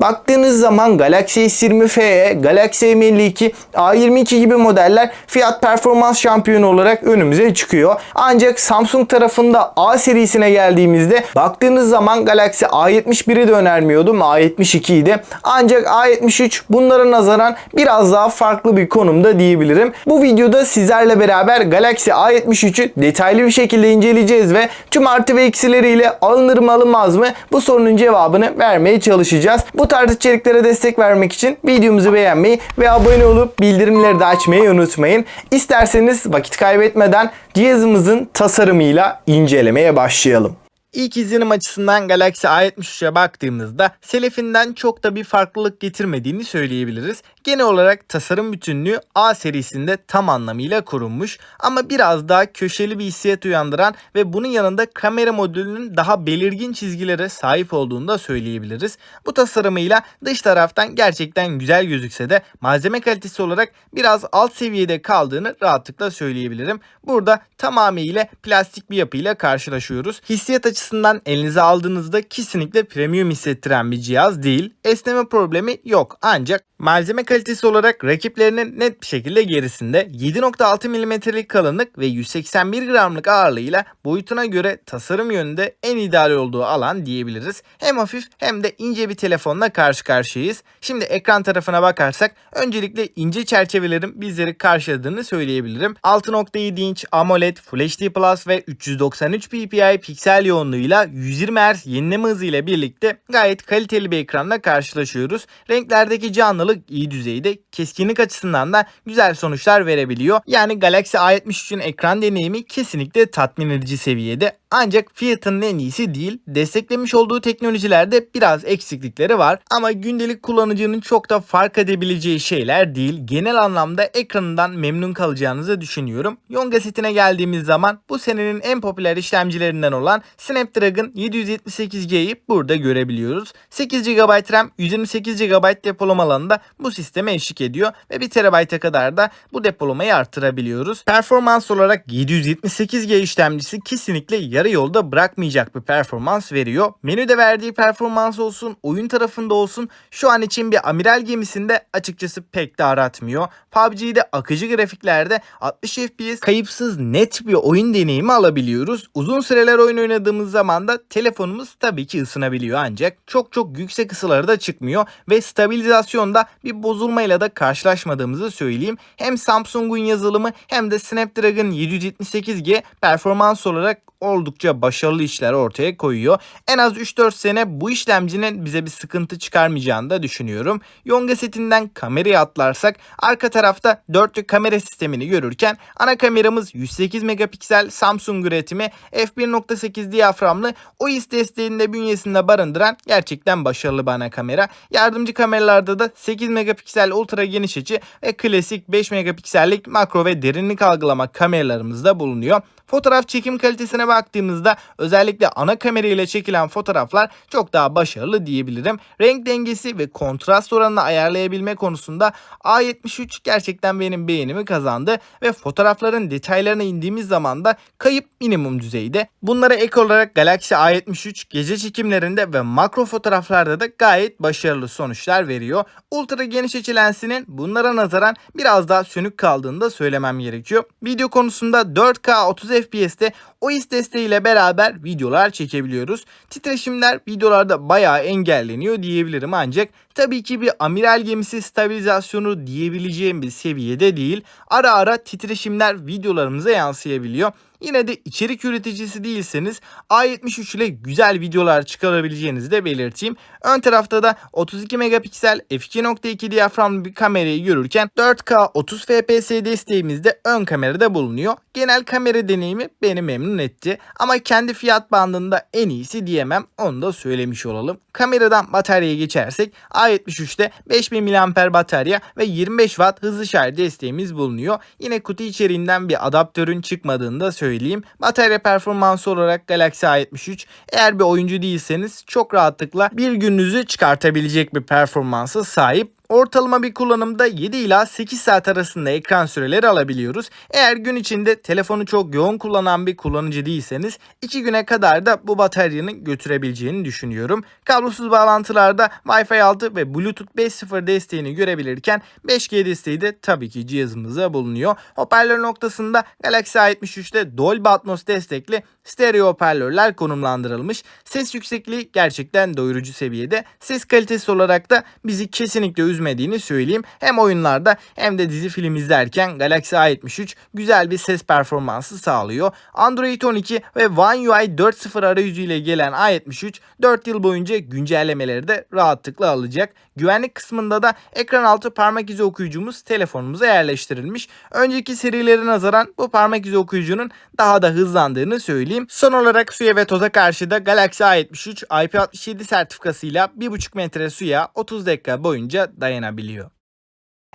Baktığınız zaman Galaxy S20 FE, Galaxy M52, A22 gibi modeller fiyat performans şampiyonu olarak önümüze çıkıyor. Ancak Samsung tarafında A serisine geldiğimizde baktığınız zaman Galaxy A71'i de önermiyordum, A72'yi de. Ancak A73 bunlara nazaran biraz daha farklı bir konumda diyebilirim. Bu videoda sizlerle beraber Galaxy A73'ü detaylı bir şekilde inceleyeceğiz ve tüm artı ve eksileriyle alınır mı alınmaz mı bu sorunun cevabını vermeye çalışacağız. Bu tarz içeriklere destek vermek için videomuzu beğenmeyi ve abone olup bildirimleri de açmayı unutmayın. İsterseniz vakit kaybetmeden cihazımızın tasarımıyla incelemeye başlayalım. İlk izlenim açısından Galaxy A73'e baktığımızda selefinden çok da bir farklılık getirmediğini söyleyebiliriz. Genel olarak tasarım bütünlüğü A serisinde tam anlamıyla korunmuş ama biraz daha köşeli bir hissiyat uyandıran ve bunun yanında kamera modülünün daha belirgin çizgilere sahip olduğunu da söyleyebiliriz. Bu tasarımıyla dış taraftan gerçekten güzel gözükse de malzeme kalitesi olarak biraz alt seviyede kaldığını rahatlıkla söyleyebilirim. Burada tamamıyla plastik bir yapıyla karşılaşıyoruz. Hissiyat açısından elinize aldığınızda kesinlikle premium hissettiren bir cihaz değil. Esneme problemi yok ancak malzeme kalitesi olarak rakiplerinin net bir şekilde gerisinde. 7.6 mm'lik kalınlık ve 181 gramlık ağırlığıyla boyutuna göre tasarım yönünde en ideal olduğu alan diyebiliriz. Hem hafif hem de ince bir telefonla karşı karşıyayız. Şimdi ekran tarafına bakarsak öncelikle ince çerçevelerin bizleri karşıladığını söyleyebilirim. 6.7 inç AMOLED Full HD Plus ve 393 ppi piksel yoğunluğuyla 120 Hz yenileme hızı ile birlikte gayet kaliteli bir ekranla karşılaşıyoruz. Renklerdeki canlılık iyi düzeyde, keskinlik açısından da güzel sonuçlar verebiliyor. Yani Galaxy A73'ün ekran deneyimi kesinlikle tatmin edici seviyede. Ancak fiyatının en iyisi değil. Desteklemiş olduğu teknolojilerde biraz eksiklikleri var ama gündelik kullanıcının çok da fark edebileceği şeyler değil. Genel anlamda ekranından memnun kalacağınızı düşünüyorum. Yonga setine geldiğimiz zaman bu senenin en popüler işlemcilerinden olan Snapdragon 778G'yi burada görebiliyoruz. 8 GB RAM, 128 GB depolama alanında bu sisteme eşlik ediyor ve 1 TB'a kadar da bu depolamayı artırabiliyoruz. Performans olarak 778G işlemcisi kesinlikle yarı yolda bırakmayacak bir performans veriyor. Menüde verdiği performans olsun, oyun tarafında olsun şu an için bir amiral gemisinde açıkçası pek de aratmıyor. PUBG'de akıcı grafiklerde 60 FPS kayıpsız net bir oyun deneyimi alabiliyoruz. Uzun süreler oyun oynadığımız zaman da telefonumuz tabii ki ısınabiliyor ancak çok yüksek ısıları da çıkmıyor ve stabilizasyonda bir bozulmayla da karşılaşmadığımızı söyleyeyim. Hem Samsung'un yazılımı hem de Snapdragon 778G performans olarak oldukça başarılı işler ortaya koyuyor. En az 3-4 sene bu işlemcinin bize bir sıkıntı çıkarmayacağını da düşünüyorum. Yonga setinden kameraya atlarsak arka tarafta dörtlü kamera sistemini görürken ana kameramız 108 megapiksel Samsung üretimi f1.8 diyaframlı OIS desteğini de bünyesinde barındıran gerçekten başarılı bir ana kamera. Yardımcı kameralarda da 8 megapiksel ultra geniş açı ve klasik 5 megapiksellik makro ve derinlik algılama kameralarımız da bulunuyor. Fotoğraf çekim kalitesine baktığımızda özellikle ana kamera ile çekilen fotoğraflar çok daha başarılı diyebilirim. Renk dengesi ve kontrast oranını ayarlayabilme konusunda A73 gerçekten benim beğenimi kazandı ve fotoğrafların detaylarına indiğimiz zaman da kayıp minimum düzeyde. Bunlara ek olarak Galaxy A73 gece çekimlerinde ve makro fotoğraflarda da gayet başarılı sonuçlar veriyor. Ultra geniş açı lensinin bunlara nazaran biraz daha sönük kaldığını da söylemem gerekiyor. Video konusunda 4K 30 FPS'te OIS desteğiyle beraber videolar çekebiliyoruz. Titreşimler videolarda bayağı engelleniyor diyebilirim ancak tabii ki bir amiral gemisi stabilizasyonu diyebileceğim bir seviyede değil. Ara ara titreşimler videolarımıza yansıyabiliyor. Yine de içerik üreticisi değilseniz A73 ile güzel videolar çıkarabileceğinizi de belirteyim. Ön tarafta da 32 megapiksel f2.2 diyaframlı bir kamerayı görürken 4K 30 fps desteğimiz de ön kamerada bulunuyor. Genel kamera deneyimi beni memnun etti ama kendi fiyat bandında en iyisi diyemem, onu da söylemiş olalım. Kameradan bataryaya geçersek A73'te 5000 mAh batarya ve 25 Watt hızlı şarj desteğimiz bulunuyor. Yine kutu içeriğinden bir adaptörün çıkmadığını da söyleyeyim. Batarya performansı olarak Galaxy A73 eğer bir oyuncu değilseniz çok rahatlıkla bir gününüzü çıkartabilecek bir performansa sahip. ortalama bir kullanımda 7 ila 8 saat arasında ekran süreleri alabiliyoruz. Eğer gün içinde telefonu çok yoğun kullanan bir kullanıcı değilseniz 2 güne kadar da bu bataryanın götürebileceğini düşünüyorum. Kablosuz bağlantılarda Wi-Fi 6 ve Bluetooth 5.0 desteğini görebilirken 5G desteği de tabii ki cihazımızda bulunuyor. Hoparlör noktasında Galaxy A73'te Dolby Atmos destekli stereo hoparlörler konumlandırılmış. Ses yüksekliği gerçekten doyurucu seviyede. Ses kalitesi olarak da bizi kesinlikle üzmediğini söyleyeyim. Hem oyunlarda hem de dizi film izlerken Galaxy A73 güzel bir ses performansı sağlıyor. Android 12 ve One UI 4.0 arayüzüyle gelen A73 4 yıl boyunca güncellemeleri de rahatlıkla alacak. Güvenlik kısmında da ekran altı parmak izi okuyucumuz telefonumuza yerleştirilmiş. Önceki serilere nazaran bu parmak izi okuyucunun daha da hızlandığını söyleyeyim. Son olarak suya ve toza karşı da Galaxy A73 IP67 sertifikasıyla 1,5 metre suya 30 dakika boyunca dayanabiliyor.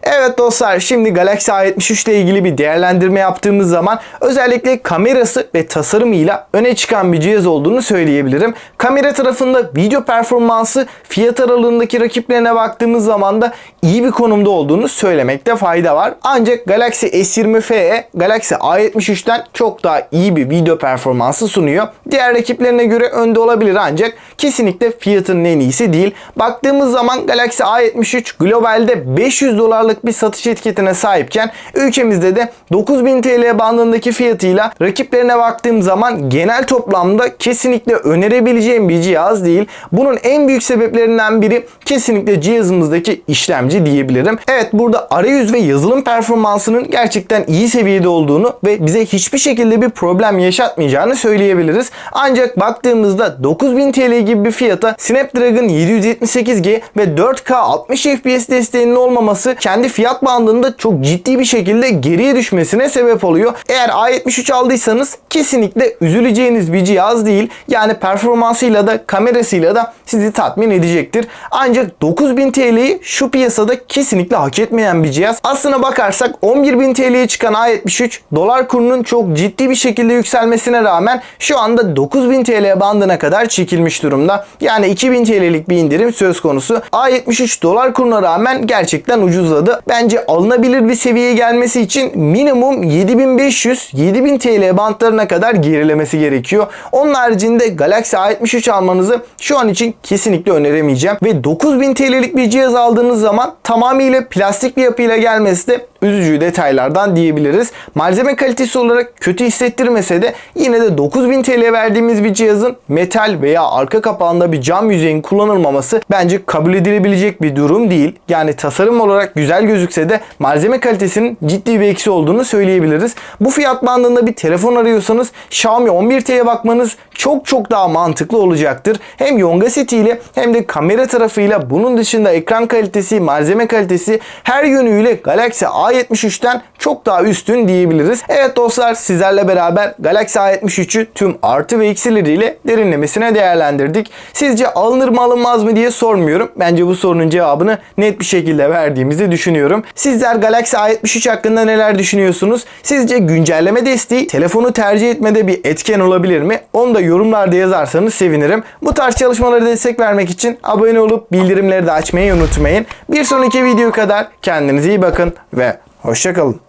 Evet dostlar, şimdi Galaxy A73 ile ilgili bir değerlendirme yaptığımız zaman özellikle kamerası ve tasarımıyla öne çıkan bir cihaz olduğunu söyleyebilirim. Kamera tarafında video performansı fiyat aralığındaki rakiplerine baktığımız zaman da iyi bir konumda olduğunu söylemekte fayda var. Ancak Galaxy S20 FE Galaxy A73'ten çok daha iyi bir video performansı sunuyor. Diğer rakiplerine göre önde olabilir ancak kesinlikle fiyatının en iyisi değil. Baktığımız zaman Galaxy A73 globalde $500 bir satış etiketine sahipken ülkemizde de 9.000 TL bandındaki fiyatıyla rakiplerine baktığım zaman genel toplamda kesinlikle önerebileceğim bir cihaz değil. Bunun en büyük sebeplerinden biri kesinlikle cihazımızdaki işlemci diyebilirim. Evet, burada arayüz ve yazılım performansının gerçekten iyi seviyede olduğunu ve bize hiçbir şekilde bir problem yaşatmayacağını söyleyebiliriz. Ancak baktığımızda 9.000 TL gibi bir fiyata Snapdragon 778G ve 4K 60 FPS desteğinin olmaması kendi fiyat bandında çok ciddi bir şekilde geriye düşmesine sebep oluyor. Eğer A73 aldıysanız kesinlikle üzüleceğiniz bir cihaz değil. Yani performansıyla da kamerasıyla da sizi tatmin edecektir. Ancak 9.000 TL'yi şu piyasada kesinlikle hak etmeyen bir cihaz. Aslına bakarsak 11.000 TL'ye çıkan A73 dolar kurunun çok ciddi bir şekilde yükselmesine rağmen şu anda 9.000 TL bandına kadar çekilmiş durumda. Yani 2.000 TL'lik bir indirim söz konusu. A73 dolar kuruna rağmen gerçekten ucuzladı. Bence alınabilir bir seviyeye gelmesi için minimum 7.500-7.000 TL bantlarına kadar gerilemesi gerekiyor. Onun haricinde Galaxy A73 almanızı şu an için kesinlikle öneremeyeceğim. Ve 9.000 TL'lik bir cihaz aldığınız zaman tamamıyla plastik bir yapıyla gelmesi de üzücü detaylardan diyebiliriz. Malzeme kalitesi olarak kötü hissettirmese de yine de 9.000 TL verdiğimiz bir cihazın metal veya arka kapağında bir cam yüzeyin kullanılmaması bence kabul edilebilecek bir durum değil. Yani tasarım olarak güzel gözükse de malzeme kalitesinin ciddi bir eksi olduğunu söyleyebiliriz. Bu fiyat bandında bir telefon arıyorsanız Xiaomi 11T'ye bakmanız çok daha mantıklı olacaktır. Hem Yonga setiyle hem de kamera tarafıyla, bunun dışında ekran kalitesi, malzeme kalitesi her yönüyle Galaxy A73'ten çok daha üstün diyebiliriz. Evet dostlar, sizlerle beraber Galaxy A73'ü tüm artı ve eksileriyle derinlemesine değerlendirdik. Sizce alınır mı alınmaz mı diye sormuyorum. Bence bu sorunun cevabını net bir şekilde verdiğimizi düşünüyorum. Sizler Galaxy A73 hakkında neler düşünüyorsunuz? Sizce güncelleme desteği telefonu tercih etmede bir etken olabilir mi? Onu da yorumlarda yazarsanız sevinirim. Bu tarz çalışmalara destek vermek için abone olup bildirimleri de açmayı unutmayın. Bir sonraki video kadar kendinize iyi bakın ve hoşça kalın.